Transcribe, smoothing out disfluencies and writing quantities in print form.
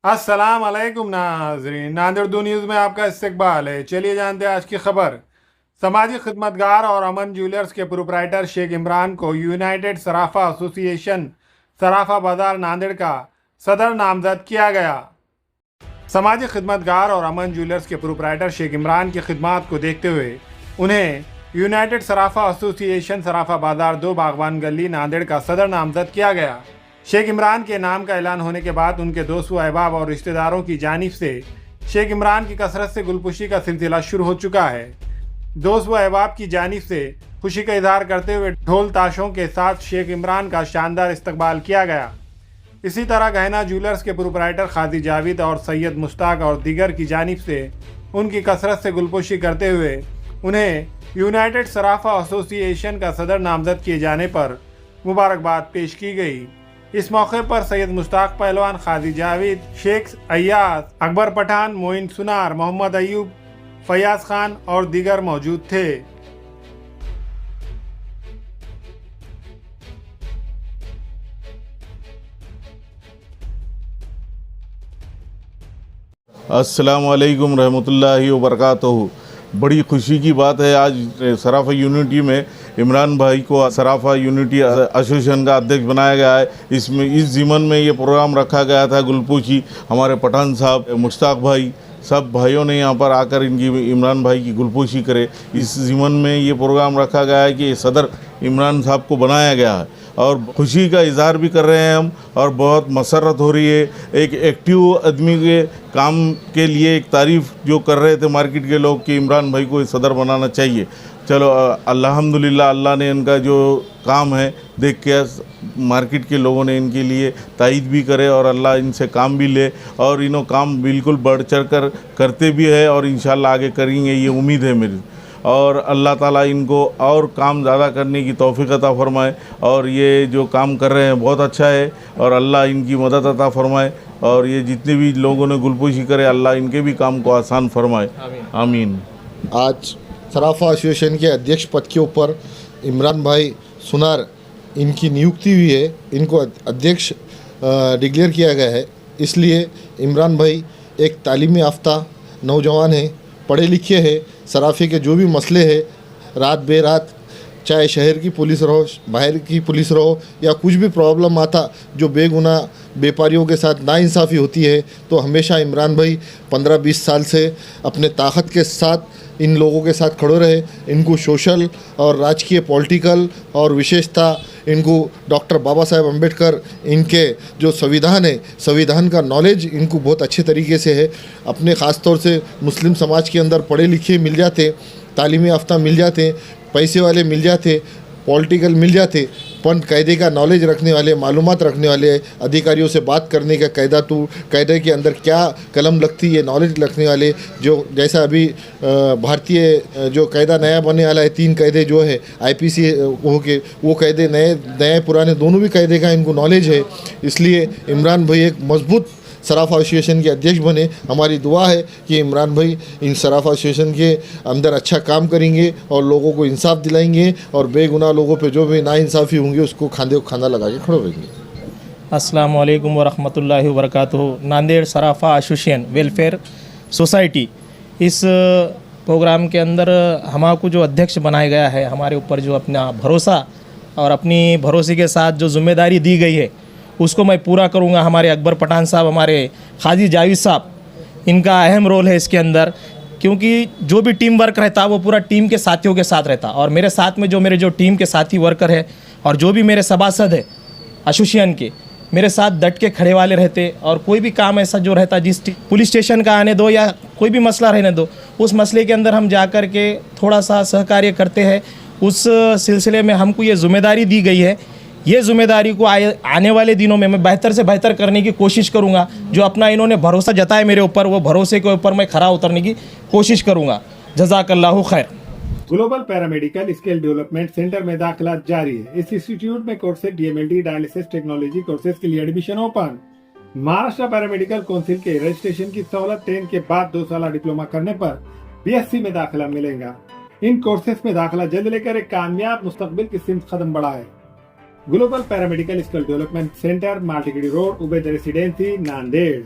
अस्सलाम वालेकुम नाजरीन, नांदेड़ दो न्यूज़ में आपका इस्तकबाल है। चलिए जानते हैं आज की खबर। समाजी खिदमतगार और अमन ज्वेलर्स के प्रोपराइटर शेख इमरान को यूनाइटेड सराफा एसोसिएशन सराफा बाजार नांदेड़ का सदर नामजद किया गया। समाजी खिदमतगार और अमन ज्वेलर्स के प्रोपराइटर शेख इमरान की खिदमत को देखते हुए उन्हें यूनाइटेड सराफा एसोसिएशन सराफा बाजार 2 बागवान गली नांदेड़ का सदर नामजद किया गया। शेख इमरान के नाम का ऐलान होने के बाद उनके दोस्त व अहबाब और रिश्तेदारों की जानिब से शेख इमरान की कसरत से गुलपुशी का सिलसिला शुरू हो चुका है। दोस्त व अहबाब की जानिब से खुशी का इजहार करते हुए ढोल ताशों के साथ शेख इमरान का शानदार इस्तकबाल किया गया। इसी तरह गहना ज्वेलर्स के प्रोपराइटर खाजी जावेद और सैयद मुश्ताक और दीगर की जानिब से उनकी कसरत से गुलपुशी करते हुए उन्हें यूनाइटेड सराफा एसोसिएशन का सदर नामजद किए जाने पर मुबारकबाद पेश की गई। इस मौके पर सैयद मुश्ताक पहलवान, खाजी जावेद, शेख अय्याज, अकबर पठान, मोइन सुनार, मोहम्मद अयूब, फयाज खान और दीगर मौजूद थे। अस्सलाम वालेकुम रहमतुल्लाहि व बरकातहू। बड़ी खुशी की बात है, आज सराफा यूनिटी में इमरान भाई को सराफा यूनिटी एसोसिएशन का अध्यक्ष बनाया गया है। इसमें इस ज़िमन में ये प्रोग्राम रखा गया था। गुलपुशी, हमारे पठान साहब, मुश्ताक भाई, सब भाइयों ने यहाँ पर आकर इनकी इमरान भाई की गुलपुशी करे। इस ज़िमन में ये प्रोग्राम रखा गया है कि सदर इमरान साहब को बनाया गया है और खुशी का इजहार भी कर रहे हैं हम, और बहुत मसरत हो रही है। एक एक्टिव आदमी के काम के लिए एक तारीफ़ जो कर रहे थे मार्केट के लोग कि इमरान भाई को सदर बनाना चाहिए। चलो अल्हम्दुलिल्लाह, अल्लाह ने इनका जो काम है देख के मार्केट के लोगों ने इनके लिए तायद भी करे और अल्लाह इनसे काम भी ले, और इन्हों काम बिल्कुल बढ़ चढ़ कर करते भी है और इंशाल्लाह आगे करेंगे, ये उम्मीद है मेरी। और अल्लाह ताला इनको और काम ज़्यादा करने की तौफीक अता फरमाए, और ये जो काम कर रहे हैं बहुत अच्छा है, और अल्लाह इनकी मदद अता फरमाए, और ये जितने भी लोगों ने गुलपुशी करे अल्लाह इनके भी काम को आसान फरमाए, आमीन। आज सराफा एसोसिएशन के अध्यक्ष पद के ऊपर इमरान भाई सुनार इनकी नियुक्ति हुई है, इनको अध्यक्ष डिक्लेयर किया गया है। इसलिए इमरान भाई एक तालीमी याफ्ता नौजवान है, पढ़े लिखे हैं। सराफे के जो भी मसले हैं, रात बेरात, चाहे शहर की पुलिस रहो, बाहर की पुलिस रहो, या कुछ भी प्रॉब्लम आता जो बेगुनाह व्यापारियों के साथ नाइंसाफ़ी होती है, तो हमेशा इमरान भाई 15-20 साल से अपने ताकत के साथ इन लोगों के साथ खड़े रहे। इनको सोशल और राजकीय पॉलिटिकल और विशेषता इनको डॉक्टर बाबा साहेब अम्बेडकर इनके जो संविधान है, संविधान का नॉलेज इनको बहुत अच्छे तरीके से है। अपने ख़ास तौर से मुस्लिम समाज के अंदर पढ़े लिखे मिल जाते, तालीमी याफ्ता मिल जाते, पैसे वाले मिल जाते, पॉलिटिकल मिल जाते, पर कायदे का नॉलेज रखने वाले, मालूमात रखने वाले, अधिकारियों से बात करने का कायदे के अंदर क्या कलम लगती है, नॉलेज रखने वाले, जो जैसा अभी भारतीय जो कायदा नया बनने वाला है, 3 कायदे जो है IPC हो के, वो कायदे नए पुराने दोनों भी कायदे का इनको नॉलेज है। इसलिए इमरान भाई एक मजबूत सराफा एसोसिएशन के अध्यक्ष बने। हमारी दुआ है कि इमरान भाई इन सराफा एसोसिएशन के अंदर अच्छा काम करेंगे और लोगों को इंसाफ दिलाएंगे, और बेगुनाह लोगों पे जो भी नाइंसाफ़ी होंगी उसको खांदे को खाना लगा के खड़े रहेंगे। अस्सलाम वालेकुम वरहमतुल्लाहि वबरकातुहू। नांदेड़ सराफा एसोसिएशन वेलफेयर सोसाइटी, इस प्रोग्राम के अंदर हमको जो अध्यक्ष बनाया गया है, हमारे ऊपर जो अपना भरोसा और अपनी भरोसे के साथ जो जिम्मेदारी दी गई है उसको मैं पूरा करूंगा। हमारे अकबर पठान साहब, हमारे खाजी जावेद साहब, इनका अहम रोल है इसके अंदर, क्योंकि जो भी टीम वर्क रहता वो पूरा टीम के साथियों के साथ रहता, और मेरे साथ में जो मेरे जो टीम के साथी वर्कर है और जो भी मेरे सभासद है एसोसिएशन के, मेरे साथ डट के खड़े वाले रहते, और कोई भी काम ऐसा जो रहता, जिस पुलिस स्टेशन का आने दो या कोई भी मसला रहने दो, उस मसले के अंदर हम जा कर के थोड़ा सा सहकार्य करते हैं। उस सिलसिले में हमको ये जिम्मेदारी दी गई है। ये जिम्मेदारी को आने वाले दिनों में मैं बेहतर से बेहतर करने की कोशिश करूंगा। जो अपना इन्होंने भरोसा जताया मेरे ऊपर, वो भरोसे के ऊपर मैं खरा उतरने की कोशिश करूंगा। जज़ाकल्लाहु खैर। Global paramedical skill development centre में दाखिला जारी है। इस इंस्टीट्यूट में courses DMLT dialysis technology courses के लिए admission open. Maharashtra paramedical council के रजिस्ट्रेशन की सहूलत 10 के बाद 2 साल डिप्लोमा करने पर BSc में दाखिला मिलेगा। इन कोर्सेज में दाखिला जल्द लेकर एक कामयाब मुस्तकबिल की सिमत कदम बढ़ाए। Global paramedical skill development centre, Maltigiri road, Ubaid residency, Nanded.